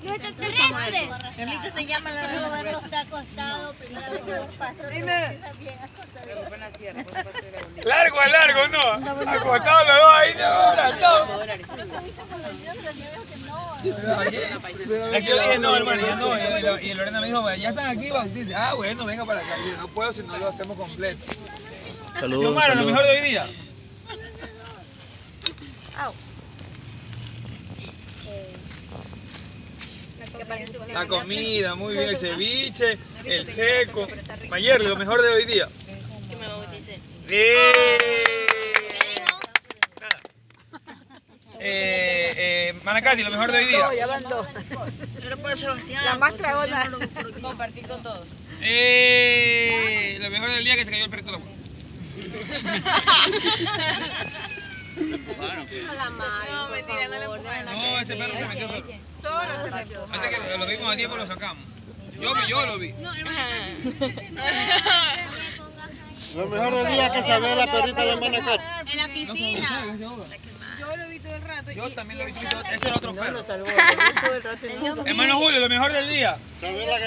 Los extraterrestres. Carlito se llama la Luego verdad. verlo está acostado, primera vez que un pastor que empieza bien acostado. Largo, ¿no? Acostados los dos ahí, no, es que yo dije no, hermano, ya no. Y Lorena me dijo, ya están aquí, Bautista. Ah, bueno, venga para acá. Yo no puedo si no lo hacemos completo. Saludos, Xiomara, lo mejor de hoy día. La comida, muy bien, el ceviche, el seco. Mayerly, lo mejor de hoy día. Que me bauticé. Manacati, lo mejor de hoy día. La más tragona. Compartir con todos. Lo mejor del día que se cayó el perrito de la boca. La Mari, No, mentira, no le empujes. No, ese perro se metió solo. Antes que lo vimos a tiempo lo sacamos. Yo lo vi. Lo mejor del día es que se ve la perrita de Manacate. En la piscina. Yo lo vi todo el rato. Yo también lo vi. Ese es otro perro. Salvó todo el rato. Hermano Julio, lo mejor del día. Se ve la